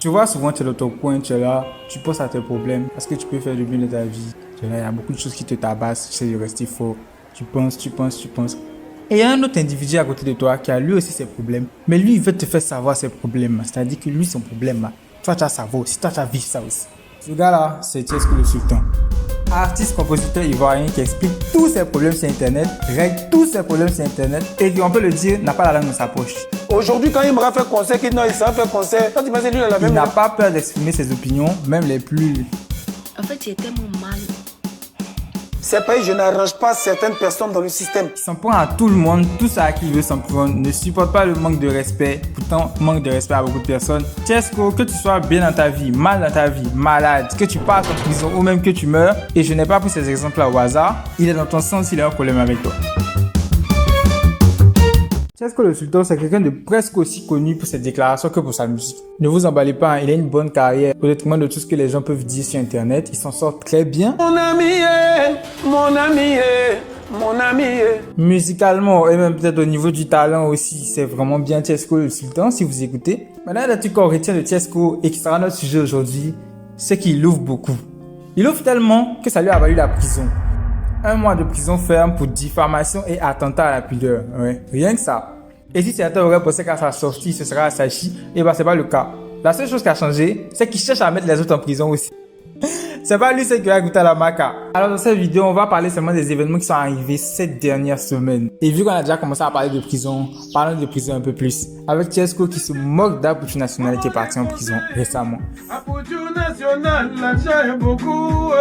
Tu vois, souvent tu es dans ton coin, tu es là, tu penses à tes problèmes, parce que tu peux faire du bien de ta vie. Tu es là, il y a beaucoup de choses qui te tabassent, tu sais de rester fort. Tu penses, tu penses, tu penses. Et il y a un autre individu à côté de toi qui a lui aussi ses problèmes, mais lui il veut te faire savoir ses problèmes. C'est-à-dire que lui, son problème, toi tu as savoir aussi, toi tu as vécu ça aussi. Ce gars-là, c'est Tiesco le Sultan. Artiste, compositeur ivoirien qui explique tous ses problèmes sur Internet, règle tous ses problèmes sur Internet et qui, on peut le dire, n'a pas la langue dans sa poche. Aujourd'hui, quand il m'aura fait concert, qu'il non, il s'est fait concert, quand il m'a dit, lui, il a la même. Il n'a pas peur d'exprimer ses opinions, même les plus. En fait, j'ai tellement mal. C'est pas, je n'arrange pas certaines personnes dans le système. Il s'en prend à tout le monde, tout ça à qui il veut s'en prendre, ne supporte pas le manque de respect, pourtant manque de respect à beaucoup de personnes. Tiesco, que tu sois bien dans ta vie, mal dans ta vie, malade, que tu partes en prison ou même que tu meurs, et je n'ai pas pris ces exemples-là au hasard, il est dans ton sens, il a un problème avec toi. Tiesco le Sultan, c'est quelqu'un de presque aussi connu pour ses déclarations que pour sa musique. Ne vous emballez pas, il a une bonne carrière. Au détriment de tout ce que les gens peuvent dire sur Internet, il s'en sort très bien. Mon ami est, mon ami est, mon ami est. Musicalement et même peut-être au niveau du talent aussi, c'est vraiment bien Tiesco le Sultan si vous écoutez. Maintenant, le truc qu'on retient de Tiesco et qui sera notre sujet aujourd'hui, c'est qu'il ouvre beaucoup. Il ouvre tellement que ça lui a valu la prison. 1 mois de prison ferme pour diffamation et attentat à la pudeur. Ouais, rien que ça. Et si certains auraient pensé qu'à sa sortie, ce sera Sachi, et ben c'est pas le cas. La seule chose qui a changé, c'est qu'il cherche à mettre les autres en prison aussi. C'est pas lui qui a goûté à la maca. Alors dans cette vidéo, on va parler seulement des événements qui sont arrivés cette dernière semaine. Et vu qu'on a déjà commencé à parler de prison, parlons de prison un peu plus. Avec Tiesco qui se moque d'Apoutou National qui est parti en prison récemment. Apoutou National, l'argent est beaucoup.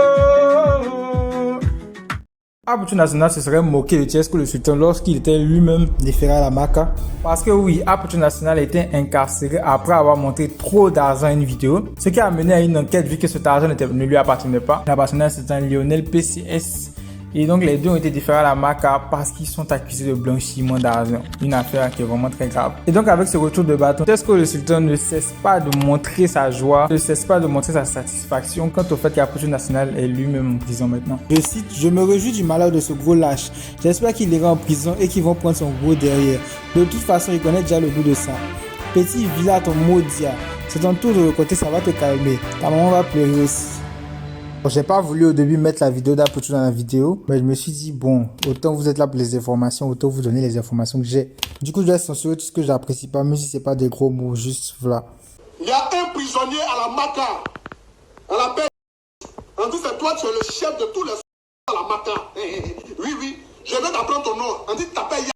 Apoutou National se serait moqué de Tiesco le Sultan lorsqu'il était lui-même déféré à la maca. Parce que oui, Apoutou National était incarcéré après avoir montré trop d'argent à une vidéo. Ce qui a mené à une enquête vu que cet argent ne lui appartenait pas. Il appartenait à certain Lionel PCS. Et donc les deux ont été différés à la maca parce qu'ils sont accusés de blanchiment d'argent. Une affaire qui est vraiment très grave. Et donc avec ce retour de bâton, Tiesco le Sultan ne cesse pas de montrer sa joie, ne cesse pas de montrer sa satisfaction quant au fait qu'Apoutou National est lui-même en prison maintenant. Je cite, je me réjouis du malheur de ce gros lâche. J'espère qu'il ira en prison et qu'ils vont prendre son gros derrière. De toute façon, il connaît déjà le goût de ça. Petit Villa, ton maudit. C'est ton tour de le côté, ça va te calmer. Ta maman va pleurer aussi. J'ai pas voulu au début mettre la vidéo d'Apoutou dans la vidéo, mais je me suis dit, bon, autant vous êtes là pour les informations, autant vous donner les informations que j'ai. Du coup, je vais censurer tout ce que j'apprécie pas, même si c'est pas des gros mots, juste voilà. Il y a un prisonnier à la maca, à la paix. On dit c'est toi, tu es le chef de tous les à la maca. Oui, oui, je vais t'apprendre ton nom. On dit t'appelles Ya.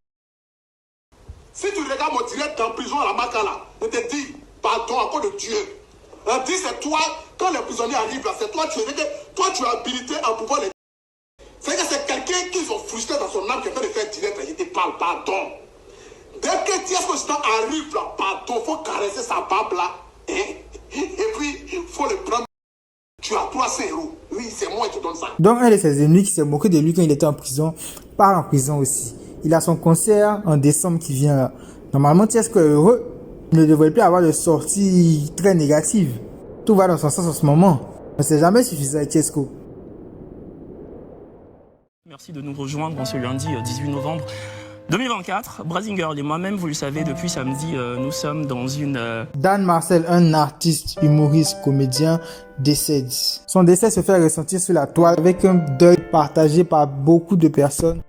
Si tu regardes mon direct en prison à la maca là, je te dis, pardon, encore de Dieu. On dit c'est toi, quand les prisonniers arrivent là, c'est toi, tu es habilité à pouvoir les... C'est que c'est quelqu'un qu'ils ont frustré dans son âme qui a fait de faire direct, là, je te parle, pardon. Dès que Tiesco arrive là, pardon, faut caresser sa barbe là, hein? Et puis, il faut le prendre. Tu as 300 euros. Oui, c'est moi qui donne ça. Donc, un de ses ennemis qui s'est moqué de lui quand il était en prison, part en prison aussi. Il a son concert en décembre qui vient là. Normalement, Tiesco est heureux. Il ne devrait plus avoir de sorties très négatives. Tout va dans son sens en ce moment. Mais c'est jamais suffisant avec Tiesco. Merci de nous rejoindre en ce lundi 18 novembre 2024. Brazinger et moi-même, vous le savez, depuis samedi, nous sommes dans une... Dan Marcel, un artiste, humoriste, comédien, décède. Son décès se fait ressentir sur la toile avec un deuil partagé par beaucoup de personnes.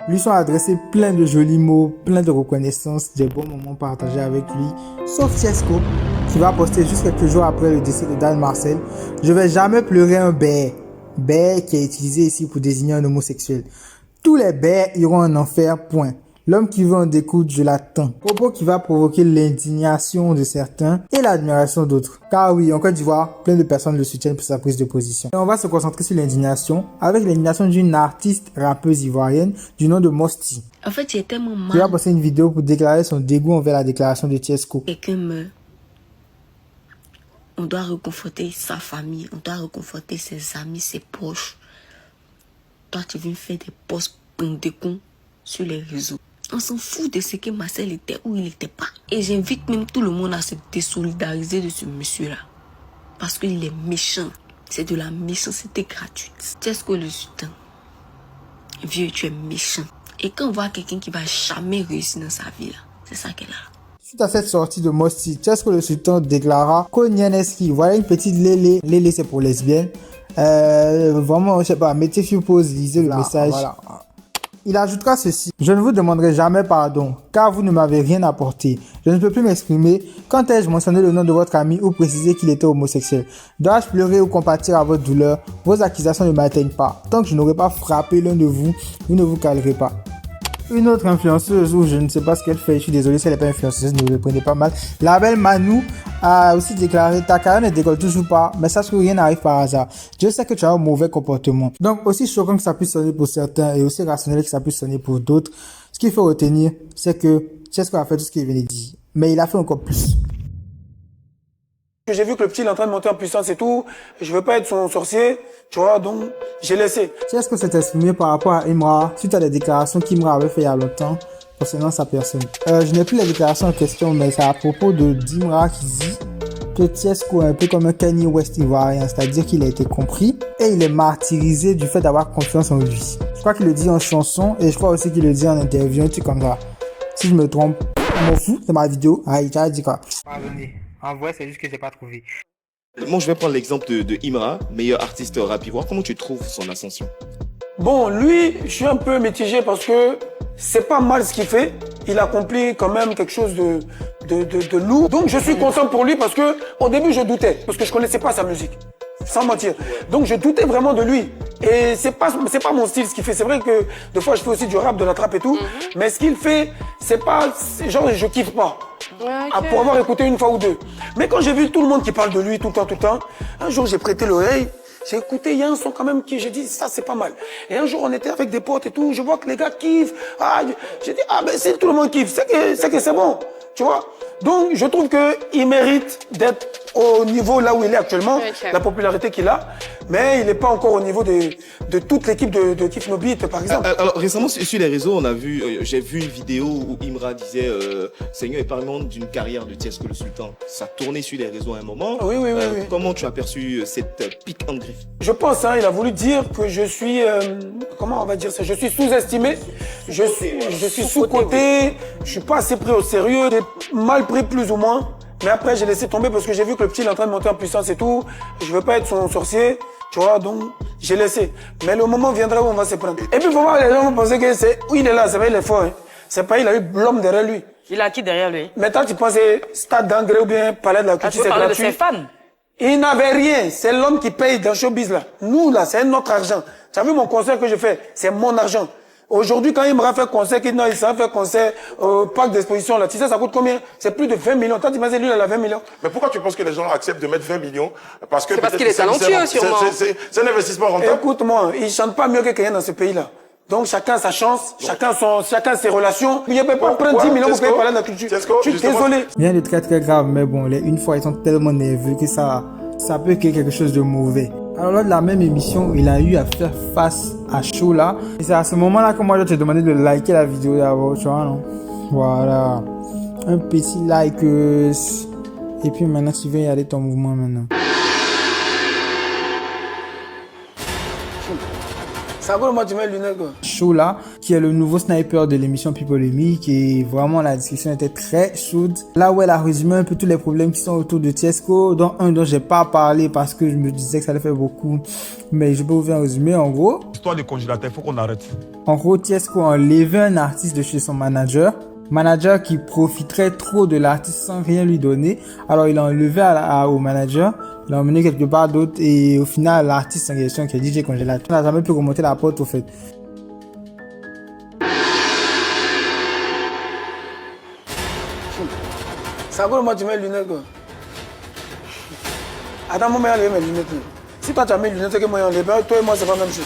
Lui sont adressés plein de jolis mots, plein de reconnaissance, des bons moments partagés avec lui. Sauf Tiesco, qui va poster juste quelques jours après le décès de Dan Marcel. Je vais jamais pleurer un bé. Bé qui est utilisé ici pour désigner un homosexuel. Tous les baies iront en enfer, point. L'homme qui veut en découdre, je l'attends. Propos qui va provoquer l'indignation de certains et l'admiration d'autres. Car oui, en Côte d'Ivoire, plein de personnes le soutiennent pour sa prise de position. Et on va se concentrer sur l'indignation, avec l'indignation d'une artiste rappeuse ivoirienne du nom de Mosti. En fait, j'ai tellement mal. Qui va poster une vidéo pour déclarer son dégoût envers la déclaration de Tiesco. Quelqu'un meurt. On doit réconforter sa famille, on doit réconforter ses amis, ses proches. Toi, tu viens faire des posts de cons sur les réseaux. On s'en fout de ce que Marcel était ou il n'était pas. Et j'invite même tout le monde à se désolidariser de ce monsieur-là. Parce qu'il est méchant. C'est de la méchanceté gratuite. Tiesco le Sultan. Vieux, tu es méchant. Et quand on voit quelqu'un qui va jamais réussir dans sa vie, là, c'est ça qu'elle a. Suite à cette sortie de Mosti, Tiesco le Sultan déclara Konyaneski, voilà une petite Lélé. Lélé, c'est pour lesbienne. Vraiment, je sais pas, mettez sur pause, lisez le message. Voilà. Il ajoutera ceci. Je ne vous demanderai jamais pardon, car vous ne m'avez rien apporté. Je ne peux plus m'exprimer. Quand ai-je mentionné le nom de votre ami ou précisé qu'il était homosexuel? Dois-je pleurer ou compatir à votre douleur? Vos accusations ne m'atteignent pas. Tant que je n'aurai pas frappé l'un de vous, vous ne vous calerez pas. Une autre influenceuse, ou je ne sais pas ce qu'elle fait, je suis désolé si elle n'est pas influenceuse, ne le prenez pas mal. La belle Manu a aussi déclaré ta carrière ne décolle toujours pas, mais sache que rien n'arrive par hasard. Dieu sait que tu as un mauvais comportement. Donc, aussi choquant que ça puisse sonner pour certains et aussi rationnel que ça puisse sonner pour d'autres, ce qu'il faut retenir, c'est que Tiesco a fait tout ce qu'il venait de dire, mais il a fait encore plus. J'ai vu que le petit est en train de monter en puissance et tout, je veux pas être son sorcier, tu vois, donc j'ai laissé. Tiesco s'est exprimé par rapport à Imra suite à des déclarations qu'Imra avait fait il y a longtemps concernant sa personne. Je n'ai plus les déclarations en question, mais c'est à propos d'Imra qui dit que Tiesco est un peu comme un Kanye West ivoirien, c'est-à-dire qu'il a été compris et il est martyrisé du fait d'avoir confiance en lui. Je crois qu'il le dit en chanson et je crois aussi qu'il le dit en interview, un truc comme ça. Si je me trompe, je m'en fous, c'est ma vidéo. Ah, il t'a dit quoi? Pardonnez. En vrai, c'est juste que j'ai pas trouvé. Moi, je vais prendre l'exemple de Imra, meilleur artiste rap ivoire. Comment tu trouves son ascension? Bon, lui, je suis un peu mitigé parce que c'est pas mal ce qu'il fait. Il accomplit quand même quelque chose de lourd. Donc, je suis content pour lui parce que au début, je doutais parce que je connaissais pas sa musique. Sans mentir. Donc, je doutais vraiment de lui. Et c'est pas mon style ce qu'il fait. C'est vrai que des fois, je fais aussi du rap, de la trappe et tout. Mais ce qu'il fait, c'est pas, genre, je kiffe pas. Okay. Pour avoir écouté une fois ou deux. Mais quand j'ai vu tout le monde qui parle de lui tout le temps, un jour j'ai prêté l'oreille, j'ai écouté, il y a un son quand même qui, j'ai dit, ça c'est pas mal. Et un jour on était avec des potes et tout, je vois que les gars kiffent. Ah, j'ai dit, ah ben si tout le monde kiffe, c'est que c'est bon, tu vois. Donc je trouve qu'il mérite d'être au niveau là où il est actuellement, la popularité qu'il a, mais il n'est pas encore au niveau de toute l'équipe de Kiff No Beat, par exemple. Alors récemment sur les réseaux, j'ai vu une vidéo où Imra disait Seigneur, épargne-moi d'une carrière de Tiesco le Sultan. Ça tournait sur les réseaux à un moment. Oui. Comment tu as perçu cette pique en griffe? Je pense, il a voulu dire que je suis, comment on va dire ça, je suis sous-estimé, je suis sous-coté, je suis pas assez pris au sérieux, j'ai mal pris plus ou moins. Mais après, j'ai laissé tomber parce que j'ai vu que le petit est en train de monter en puissance et tout. Je veux pas être son sorcier, tu vois, donc j'ai laissé. Mais le moment viendra où on va se prendre. Et puis, pour moi, les gens vont penser que c'est, oui, il est là, c'est vrai, il est fort. Hein. C'est pas, il a eu l'homme derrière lui. Il a qui derrière lui? Maintenant, tu penses Stade d'Angré ou bien Palais de la Culture, c'est gratuit. Tu veux parler de ses fans? Il n'avait rien. C'est l'homme qui paye dans Showbiz, là. Nous, là, c'est notre argent. Tu as vu mon concert que je fais? C'est mon argent. Aujourd'hui, quand il me fait concert, il s'en fait concert au parc d'exposition, là, tu sais, ça coûte combien? C'est plus de 20 millions. Toi, tu m'as dit, lui, il a 20 millions. Mais pourquoi tu penses que les gens acceptent de mettre 20 millions? Parce qu'il est talentueux, sûrement. C'est un investissement rentable. Écoute-moi, il chante pas mieux que quelqu'un dans ce pays-là. Donc, chacun sa chance, chacun ses relations. Il ne peut pas prendre 10 millions pour payer par la culture. Je suis désolé. Rien de très très grave, mais bon, une fois, ils sont tellement nerveux que ça peut créer quelque chose de mauvais. Alors lors de la même émission, il a eu à faire face à Chola. Et c'est à ce moment-là que moi je t'ai demandé de liker la vidéo d'abord, tu vois, non? Voilà. Un petit like. Et puis maintenant tu viens y aller ton mouvement maintenant. Ça va, moi tu mets les lunettes quoi. Chola, qui est le nouveau sniper de l'émission Pipolémique, et vraiment la discussion était très chaude. Là où elle a résumé un peu tous les problèmes qui sont autour de Tiesco, dont un dont j'ai pas parlé parce que je me disais que ça allait faire beaucoup, mais je peux vous faire un résumé en gros. Histoire de congélateur, il faut qu'on arrête. En gros, Tiesco a enlevé un artiste de chez son manager qui profiterait trop de l'artiste sans rien lui donner. Alors il a enlevé au manager, il l'a emmené quelque part d'autre et au final l'artiste en question qui est DJ Congélateur n'a jamais pu remonter la porte au fait. Ça va, moi tu mets les lunettes quoi. Attends, moi je vais enlever mes lunettes. Si toi tu as mis les lunettes et que moi je enlève, toi et moi c'est pas la même chose.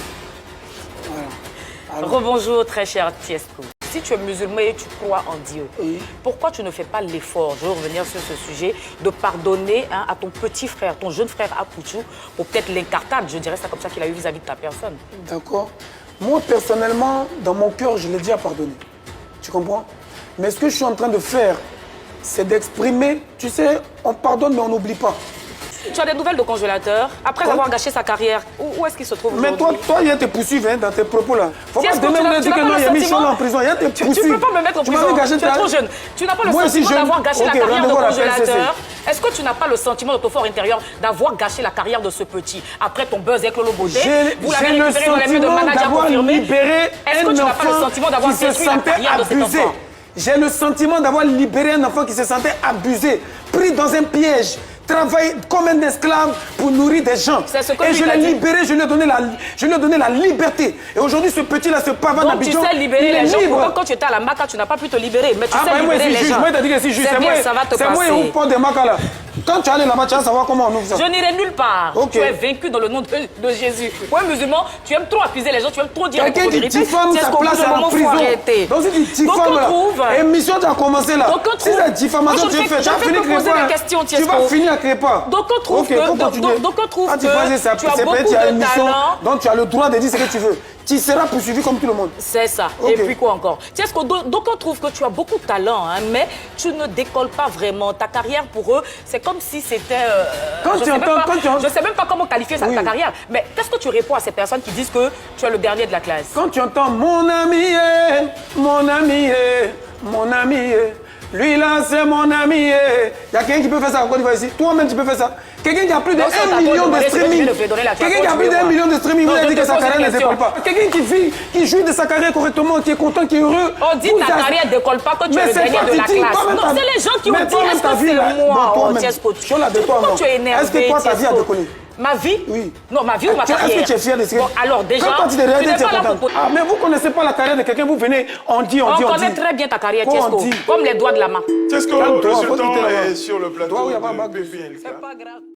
Voilà. Rebonjour très cher Tiesco. Si tu es musulman et tu crois en Dieu, pourquoi tu ne fais pas l'effort, je vais revenir sur ce sujet, de pardonner à ton petit frère, ton jeune frère Apoutou, pour peut-être l'incartade, je dirais ça comme ça qu'il a eu vis-à-vis de ta personne? D'accord. Moi, personnellement, dans mon cœur, je l'ai déjà pardonné. Tu comprends? Mais ce que je suis en train de faire, c'est d'exprimer, tu sais, on pardonne mais on n'oublie pas. Tu as des nouvelles de congélateur? Après avoir gâché sa carrière, où est-ce qu'il se trouve Mais aujourd'hui? toi, il y a tes poursuites hein, dans tes propos là. Faut pas demain me dire que non, il y a Michel en prison. Il y a tes poursuites. Tu ne peux pas me mettre en prison. Tu es trop jeune. Tu n'as pas le sentiment d'avoir gâché la carrière de congélateur. Est-ce que tu n'as pas le sentiment de ton fort intérieur d'avoir gâché la carrière de ce petit? Après ton buzz avec Lolo Beauté, vous l'avez récupéré dans les mains de manager confirmé. Est-ce que tu n'as pas le sentiment d'avoir détruit la carrière de cet enfant? J'ai le sentiment d'avoir libéré un enfant qui se sentait abusé, pris dans un piège, travaille comme un esclave pour nourrir des gens. Et je l'ai libéré, je lui ai donné la liberté. Et aujourd'hui, ce petit-là, ce pavane d'Abidjan, tu sais libérer les gens. Pourquoi quand tu étais à la Maca, tu n'as pas pu te libérer? Mais tu sais libérer les gens. Moi, t'as dit que si juge, c'est moi et on porte des Maca là. Quand tu allais là-bas, tu vas savoir comment on ouvre ça. Je n'irai nulle part. Tu es vaincu dans le nom de Jésus. Pour un musulman, tu aimes trop accuser les gens, tu aimes trop dire quelqu'un qui diffame sa place à la prison. Donc si tu diffames là, émission tu as commencé là. Si la diffamation tu fais, tu vas finir Crépa. Tu vas finir à Crépa. Donc on trouve que tu as beaucoup de talent. Donc tu as le droit de dire ce que tu veux. Tu seras poursuivi comme tout le monde. C'est ça. Et puis quoi encore? Donc on trouve que tu as beaucoup de talent, hein, mais tu ne décolles pas vraiment. Ta carrière pour eux, c'est comme si c'était... je ne sais même pas comment qualifier ta carrière. Mais qu'est-ce que tu réponds à ces personnes qui disent que tu es le dernier de la classe? Quand tu entends mon ami, mon ami, mon ami, lui là c'est mon ami. Il y a quelqu'un qui peut faire ça en Côte d'Ivoire ici. Toi-même tu peux faire ça. Quelqu'un qui a plus de 1 million de streaming. Quelqu'un qui a plus d'1 million de streaming, vous avez dit que sa carrière ne décolle pas. Quelqu'un qui vit, qui joue de sa carrière correctement, qui est content, qui est heureux. On dit ta carrière ne décolle pas quand tu es le dernier de la classe. Non, c'est les gens qui ont dit, est-ce que c'est moi, Tiesco? Pourquoi tu es énervé? Est-ce que toi ta vie a décollé? Ma vie? Oui. Non, ma vie ou ma carrière? Est-ce que tu es fier de ce que... Bon, alors déjà, quand tu es n'es pas là pour... Ah, mais vous ne connaissez pas la carrière de quelqu'un, vous venez, on dit. On connaît très bien ta carrière, Tiesco. Comme les doigts de la main. Tiesco, le sultan est sur le plateau de PPLK. C'est pas grave.